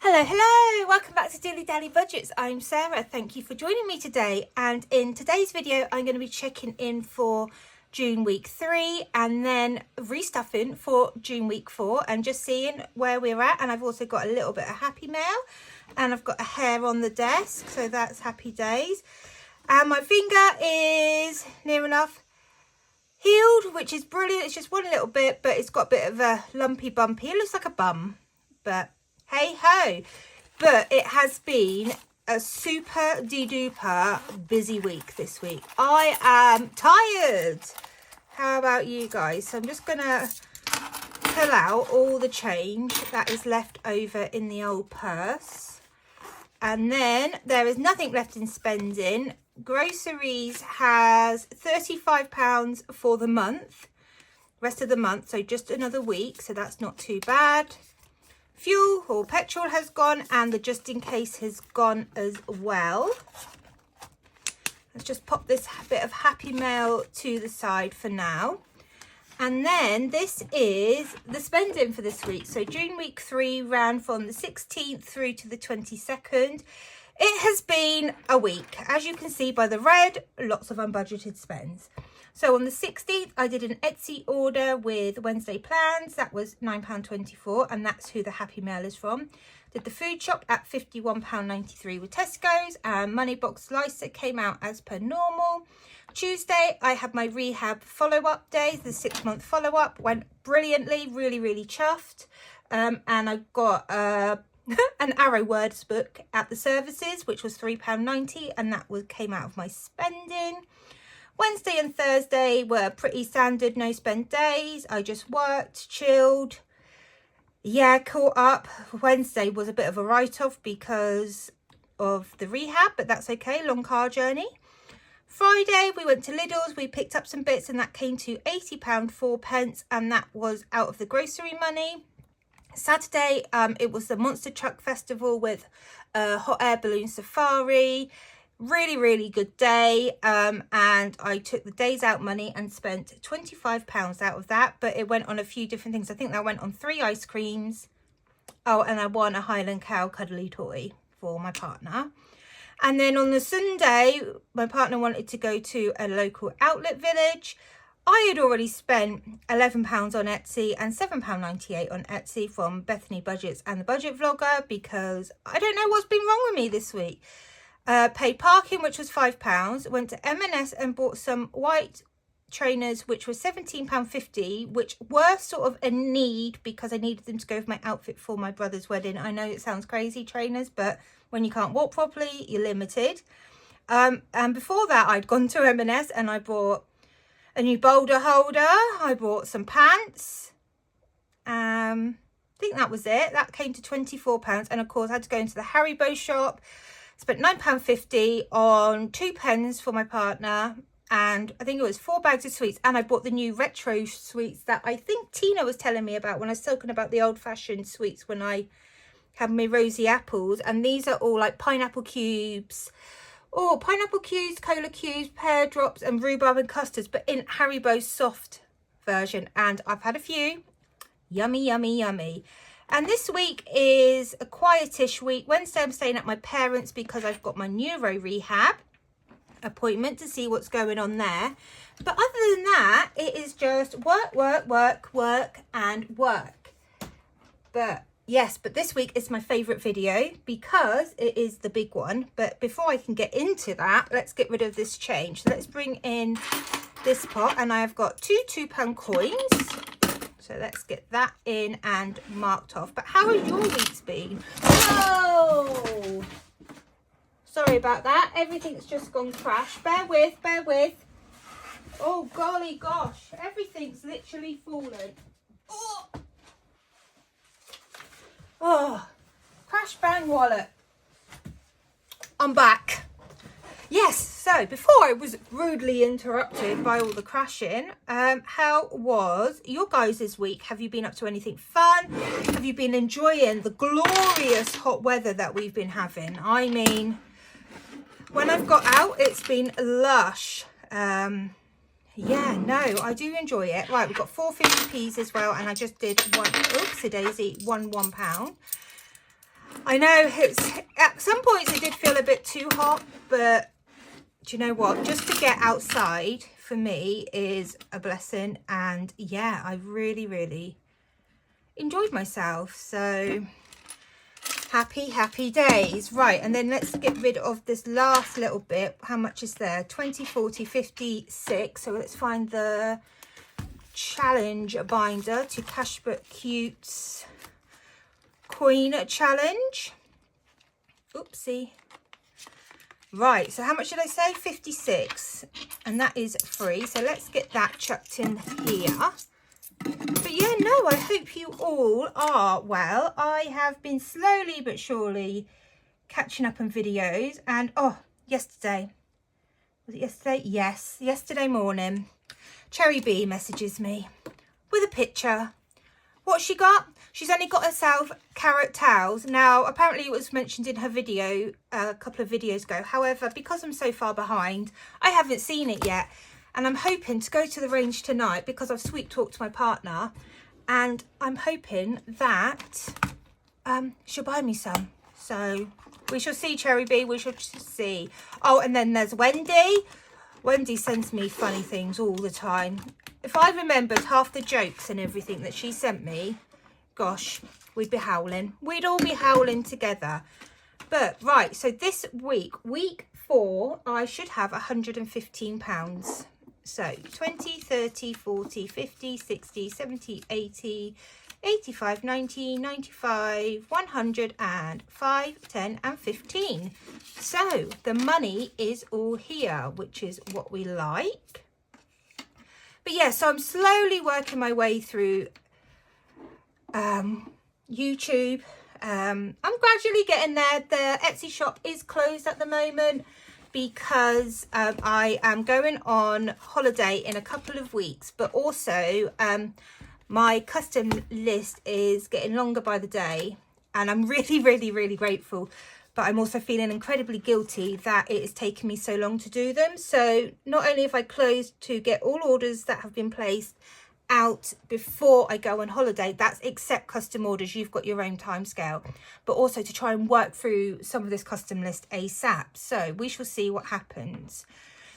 Hello, welcome back to Dilly Dally Budgets. I'm Sarah. Thank you for joining me today. And in today's video, I'm going to be checking in for June week 3 and then restuffing for June week 4 and just seeing where we're at. And I've also got a little bit of happy mail and I've got a hair on the desk, so that's happy days. And my finger is near enough healed, which is brilliant. It's just one little bit, but it's got a bit of a lumpy bumpy. It looks like a bum, but hey ho. But it has been a super duper busy week this week. I am tired. How about you guys? So I'm just gonna pull out all the change that is left over in the old purse, and then there is nothing left in spending. Groceries has £35 for the month, rest of the month, so just another week, so that's not too bad. Fuel or petrol has gone, and the just in case has gone as well. Let's just pop this bit of happy mail to the side for now. And then this is the spending for this week. So June week 3 ran from the 16th through to the 22nd. It has been a week. As you can see by the red, lots of unbudgeted spends. So on the 16th, I did an Etsy order with Wednesday plans. That was £9.24, and that's who the happy mail is from. Did the food shop at £51.93 with Tesco's, and Money Box Slicer came out as per normal. Tuesday, I had my rehab follow-up day. The 6-month follow-up went brilliantly, really chuffed. And I got an Arrow Words book at the services, which was £3.90, and that came out of my spending. Wednesday and Thursday were pretty standard no spend days. I just worked, chilled. Yeah, caught up. Wednesday was a bit of a write-off because of the rehab, but that's okay, long car journey. Friday, we went to Lidl's, we picked up some bits, and that came to £80.04, and that was out of the grocery money. Saturday, it was the Monster Truck Festival with hot air balloon safari. Really good day, and I took the days out money and spent £25 out of that, but it went on a few different things. I think that went on 3 ice creams. Oh, and I won a Highland Cow cuddly toy for my partner. And then on the Sunday, my partner wanted to go to a local outlet village. I had already spent £11 on Etsy and £7.98 on Etsy from Bethany Budgets and the Budget Vlogger, because I don't know what's been wrong with me this week. Paid parking, which was £5. Went to M&S and bought some white trainers, which was £17.50, which were sort of a need because I needed them to go with my outfit for my brother's wedding. I know it sounds crazy, trainers, but when you can't walk properly, you're limited. And before that, I'd gone to M&S and I bought a new boulder holder. I bought some pants. I think that was it. That came to £24. And of course, I had to go into the Haribo shop. Spent £9.50 on 2 pens for my partner, and I think it was 4 bags of sweets, and I bought the new retro sweets that I think Tina was telling me about when I was talking about the old-fashioned sweets when I had my rosy apples. And these are all like pineapple cubes, pineapple cubes, cola cubes, pear drops, and rhubarb and custards, but in Haribo's soft version. And I've had a few. Yummy. And this week is a quietish week. Wednesday, I'm staying at my parents' because I've got my neuro rehab appointment to see what's going on there. But other than that, it is just work, and work. But yes, but this week is my favourite video because it is the big one. But before I can get into that, let's get rid of this change. So let's bring in this pot, and I have got 2 £2 coins. So let's get that in and marked off. But how has your week's been? Whoa! Sorry about that. Everything's just gone crash. Bear with. Oh, golly gosh. Everything's literally fallen. Oh, crash bang wallet. I'm back. Yes, so before I was rudely interrupted by all the crashing, how was your guys' week? Have you been up to anything fun? Have you been enjoying the glorious hot weather that we've been having? I mean, when I've got out, it's been lush. Yeah, no, I do enjoy it. Right, we've got 450p's as well, and I just did one, oopsie daisy, one £1. I know at some points it did feel a bit too hot, but do you know what? Just to get outside for me is a blessing. And yeah, I really, really enjoyed myself. So happy days. Right, and then let's get rid of this last little bit. How much is there? 20, 40, 56. So let's find the challenge binder to Cashbook Cute's coin challenge. Oopsie. Right, so how much did I say? 56, and that is free. So let's get that chucked in here. But yeah, no, I hope you all are well. I have been slowly but surely catching up on videos. And oh, yesterday, was it yesterday? Yes, yesterday morning, Cherry B messages me with a picture. What she got? She's only got herself carrot towels. Now, apparently it was mentioned in her video a couple of videos ago. However, because I'm so far behind, I haven't seen it yet. And I'm hoping to go to the range tonight because I've sweet talked my partner. And I'm hoping that she'll buy me some. So we shall see, Cherry B. We shall see. Oh, and then there's Wendy. Wendy sends me funny things all the time. If I remembered half the jokes and everything that she sent me, gosh, we'd be howling. We'd all be howling together. But right, so this week, week 4, I should have £115. So 20, 30, 40, 50, 60, 70, 80, 85, 90, 95, 100, and 5, 10, and 15. So the money is all here, which is what we like. But yeah, so I'm slowly working my way through YouTube. I'm gradually getting there. The Etsy shop is closed at the moment because I am going on holiday in a couple of weeks, but also my custom list is getting longer by the day, and I'm really grateful, but I'm also feeling incredibly guilty that it is taking me so long to do them. So not only have I closed to get all orders that have been placed out before I go on holiday, that's except custom orders, you've got your own time scale, but also to try and work through some of this custom list ASAP. So we shall see what happens.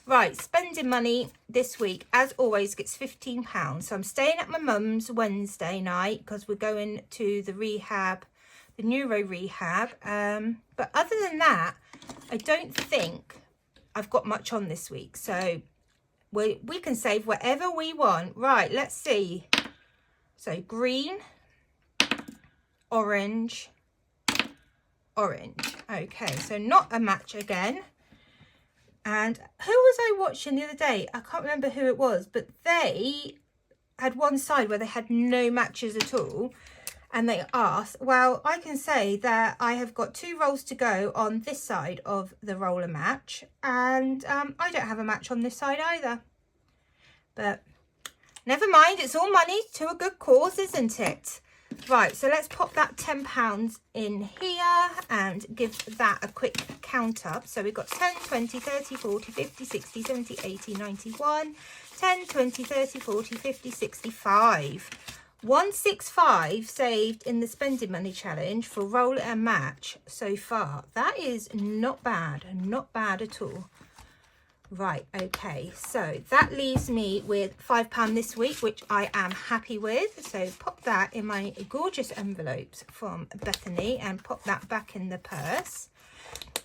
Right, spending money this week, as always, gets £15. So I'm staying at my mum's Wednesday night because we're going to the rehab, the neuro rehab. But other than that, I don't think I've got much on this week. So we can save whatever we want. Right, let's see. So green, orange, orange. Okay, so not a match again. And who was I watching the other day? I can't remember who it was, but they had one side where they had no matches at all. And they asked, well, I can say that I have got 2 rolls to go on this side of the roller match. And I don't have a match on this side either. But never mind, it's all money to a good cause, isn't it? Right, so let's pop that £10 in here and give that a quick count up. So we've got 10, 20, 30, 40, 50, 60, 70, 80, 91, 10, 20, 30, 40, 50, 65. 165 saved in the spending money challenge for roll and match so far. That is not bad at all. Right, okay, so that leaves me with £5 this week, which I am happy with. So pop that in my gorgeous envelopes from Bethany and pop that back in the purse.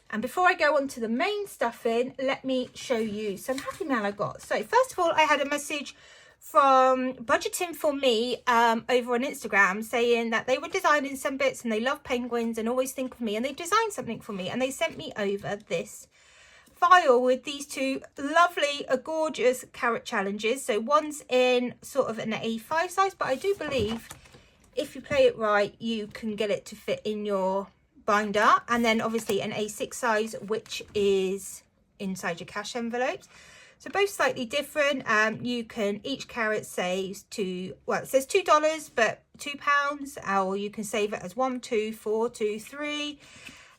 And before I go on to the main stuffing, let me show you some happy mail I got. So first of all, I had a message from Budgeting For Me over on Instagram saying that they were designing some bits and they love penguins and always think of me, and they designed something for me and they sent me over this file with these 2 lovely, gorgeous carrot challenges. So one's in sort of an A5 size, but I do believe if you play it right, you can get it to fit in your binder. And then obviously an A6 size, which is inside your cash envelopes. So both slightly different. You can, each carrot saves well, it says $2, but £2, or you can save it as 1, 2, 4, 2, 3.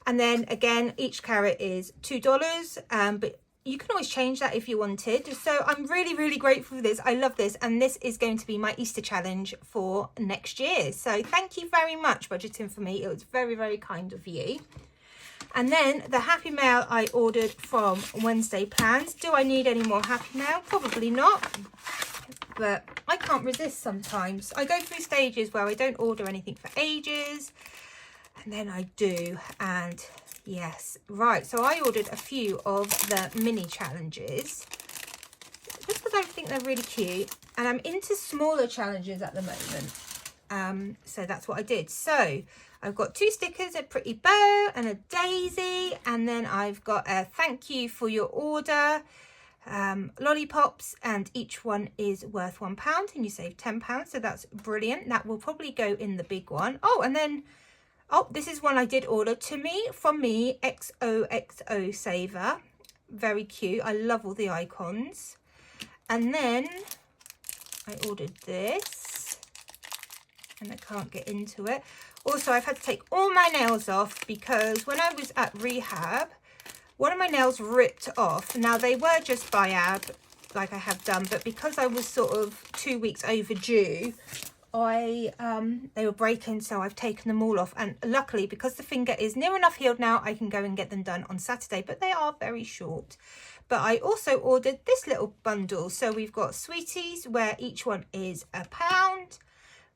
And then again, each carrot is $2, but you can always change that if you wanted. So I'm really, really grateful for this. I love this. And this is going to be my Easter challenge for next year. So thank you very much, budgeting for me. It was very, very kind of you. And then the Happy Mail I ordered from Wednesday Plans. Do I need any more Happy Mail? Probably not. But I can't resist sometimes. I go through stages where I don't order anything for ages. And then I do. And yes, right, so I ordered a few of the mini challenges just because I think they're really cute, and I'm into smaller challenges at the moment, so that's what I did. So I've got 2 stickers, a pretty bow and a daisy, and then I've got a thank you for your order, lollipops, and each one is worth £1 and you save £10, so that's brilliant. That will probably go in the big one. Oh, and then this is one I did order, to me, from me, XOXO Saver. Very cute. I love all the icons. And then I ordered this, and I can't get into it. Also, I've had to take all my nails off because when I was at rehab, one of my nails ripped off. Now, they were just biab, like I have done, but because I was sort of 2 weeks overdue, they were breaking, so I've taken them all off, and luckily, because the finger is near enough healed now, I can go and get them done on Saturday, but they are very short. But I also ordered this little bundle, so we've got sweeties where each one is £1,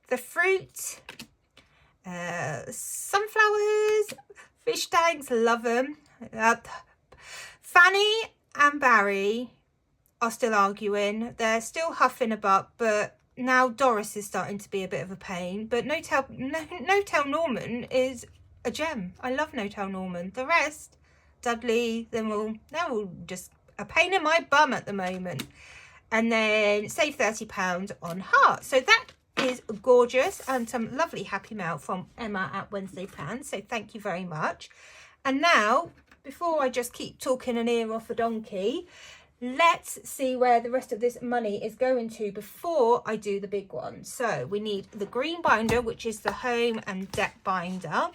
the fruit, sunflowers, fish tanks, love them. Fanny and Barry are still arguing, they're still huffing a buck, but now Doris is starting to be a bit of a pain, but No Tell Norman is a gem. I love No Tell Norman. The rest, Dudley, they're all just a pain in my bum at the moment. And then save £30 on Heart. So that is gorgeous, and some lovely Happy Mail from Emma at Wednesday Plans. So thank you very much. And now, before I just keep talking an ear off a donkey, let's see where the rest of this money is going to before I do the big one. So we need the green binder, which is the home and debt binder.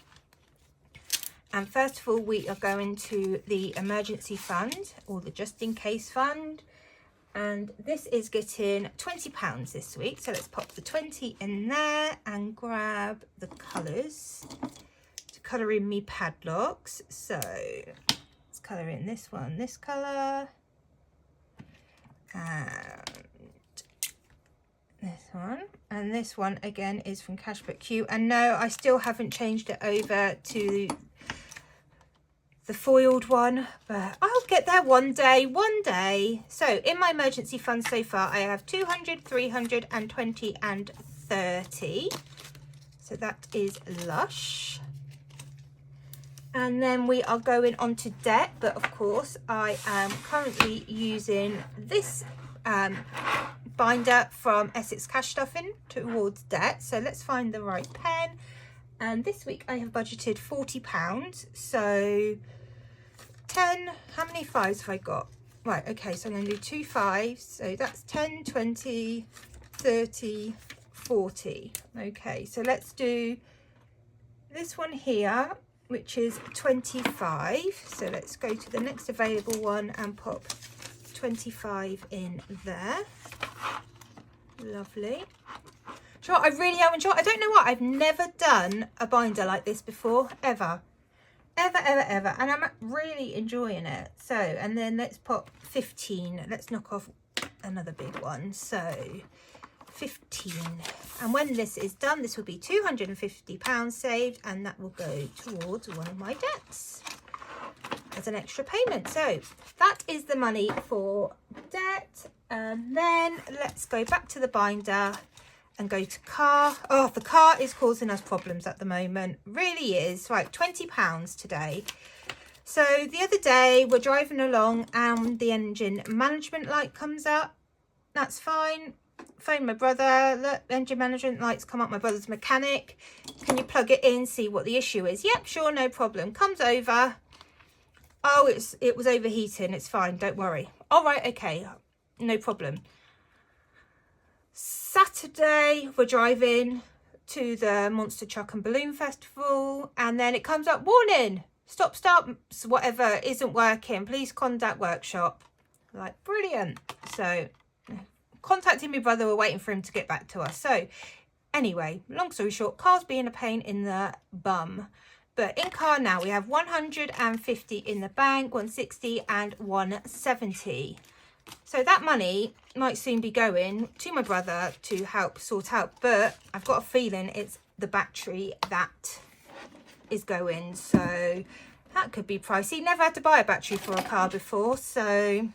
And first of all, we are going to the emergency fund, or the just in case fund. And this is getting £20 this week. So let's pop the 20 in there and grab the colours to colour in me padlocks. So let's colour in this one, this colour. And this one, and this one again is from Cashbook Q. And no, I still haven't changed it over to the foiled one, but I'll get there one day. So in my emergency fund so far, I have 200, 300 and 20 and 30. So that is lush. And then we are going on to debt, but of course I am currently using this binder from Essex Cash Stuffing towards debt. So let's find the right pen. And this week I have budgeted £40. So 10, how many fives have I got? Right, okay, so I'm going to do 2 5s. So that's 10, 20, 30, 40. Okay, so let's do this one here, which is 25. So let's go to the next available one and pop 25 in there. Lovely. Do you know what? I really am enjoying. I don't know what, I've never done a binder like this before, ever, and I'm really enjoying it. So, and then let's pop 15. Let's knock off another big one. So 15, and when this is done, this will be £250 saved, and that will go towards one of my debts as an extra payment. So that is the money for debt. And then let's go back to the binder and go to car. Oh, the car is causing us problems at the moment, really is. Right, £20 today. So the other day we're driving along and the engine management light comes up. That's fine. Phone my brother, look, engine management lights come up. My brother's mechanic. Can you plug it in, see what the issue is? Yep, sure, no problem. Comes over. Oh, it was overheating. It's fine, don't worry. All right, okay, no problem. Saturday we're driving to the Monster Truck and Balloon Festival, and then it comes up, warning, stop, whatever isn't working, please contact workshop. Like, brilliant. So contacting my brother, we're waiting for him to get back to us. So anyway, long story short, car's being a pain in the bum. But in car now, we have 150 in the bank, 160 and 170. So that money might soon be going to my brother to help sort out. But I've got a feeling it's the battery that is going. So that could be pricey. Never had to buy a battery for a car before. So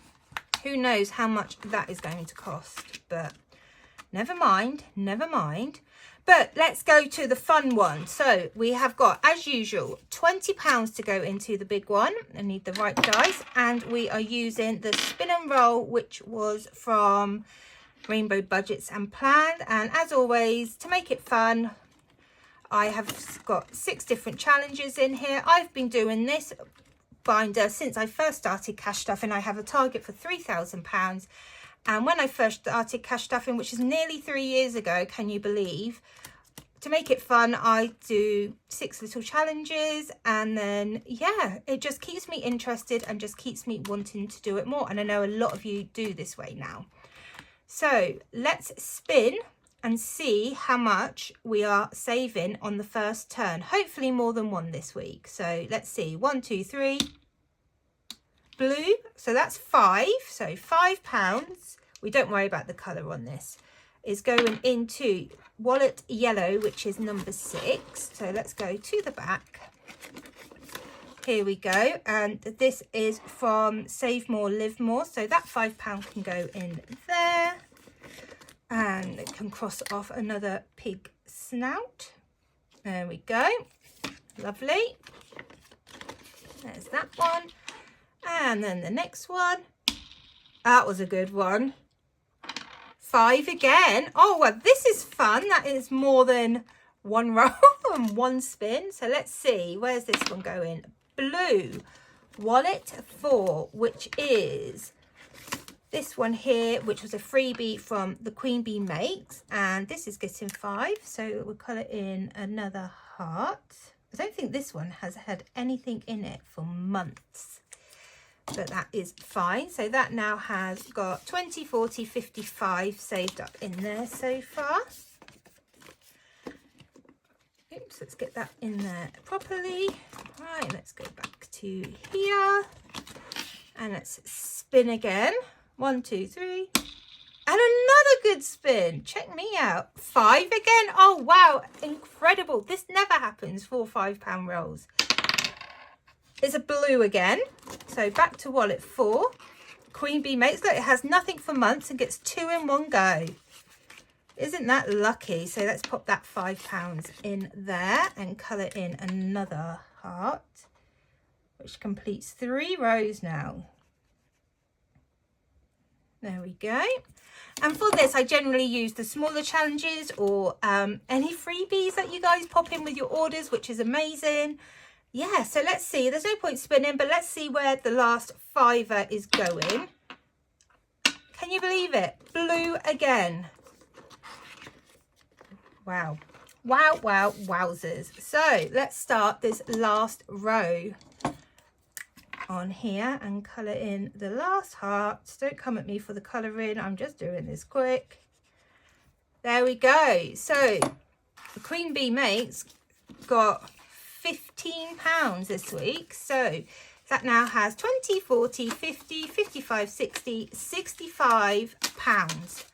who knows how much that is going to cost. But never mind, never mind. But let's go to the fun one. So we have got, as usual, £20 to go into the big one. I need the right dice. And we are using the spin and roll, which was from Rainbow Budgets and Planned. And as always, to make it fun, I have got 6 different challenges in here. I've been doing this binder since I first started cash stuffing. I have a target for £3,000. And when I first started cash stuffing, which is nearly 3 years ago, can you believe? To make it fun, I do 6 little challenges. And then, yeah, it just keeps me interested and just keeps me wanting to do it more. And I know a lot of you do this way now. So let's spin and see how much we are saving on the first turn. Hopefully more than one this week. So let's see. 1, 2, 3. Blue, so that's 5, so £5. We don't worry about the colour on this. Is going into wallet yellow, which is number 6. So let's go to the back. Here we go, and this is from Save More, Live More. So that £5 can go in there, and it can cross off another pig snout. There we go, lovely. There's that one. And then the next one, that was a good one. 5 again. Oh, well, this is fun. That is more than one roll and one spin. So let's see, where's this one going? Blue, wallet 4, which is this one here, which was a freebie from the Queen Bee Makes. And this is getting 5. So we'll colour in another heart. I don't think this one has had anything in it for months. But that is fine. So that now has got 20, 40, 55 saved up in there so far. Oops, let's get that in there properly. Right, let's go back to here. And let's spin again. 1, 2, 3. And another good spin. Check me out. 5 again. Oh, wow. Incredible. This never happens for £5 rolls. It's a blue again. So back to wallet 4. Queen Bee Makes. Look, it has nothing for months and gets 2 in one go. Isn't that lucky? So let's pop that £5 in there and colour in another heart, which completes 3 rows now. There we go. And for this, I generally use the smaller challenges or any freebies that you guys pop in with your orders, which is amazing. Yeah, so let's see. There's no point spinning, but let's see where the last £5 is going. Can you believe it? Blue again. Wow. Wow, wow, wowzers. So let's start this last row on here and colour in the last heart. Don't come at me for the colouring. I'm just doing this quick. There we go. So the Queen Bee Makes got £15 this week. So that now has 20, 40, 50, 55, 60, £65.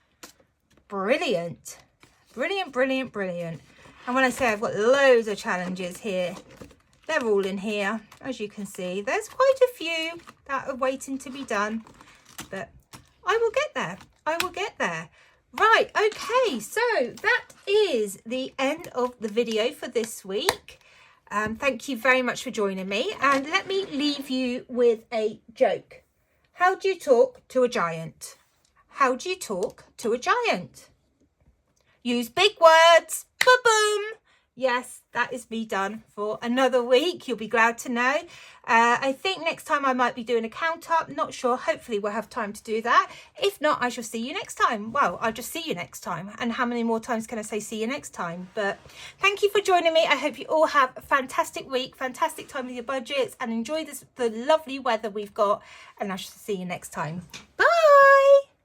Brilliant. Brilliant, brilliant, brilliant. And when I say I've got loads of challenges here, they're all in here. As you can see, there's quite a few that are waiting to be done. But I will get there. I will get there. Right, okay. So that is the end of the video for this week. Thank you very much for joining me. And let me leave you with a joke. How do you talk to a giant? How do you talk to a giant? Use big words. Ba-boom. Yes, that is me done for another week. You'll be glad to know. I think next time I might be doing a count up. Not sure. Hopefully we'll have time to do that. If not, I shall see you next time. Well, I'll just see you next time. And how many more times can I say see you next time? But thank you for joining me. I hope you all have a fantastic week, fantastic time with your budgets, and enjoy the lovely weather we've got. And I shall see you next time. Bye.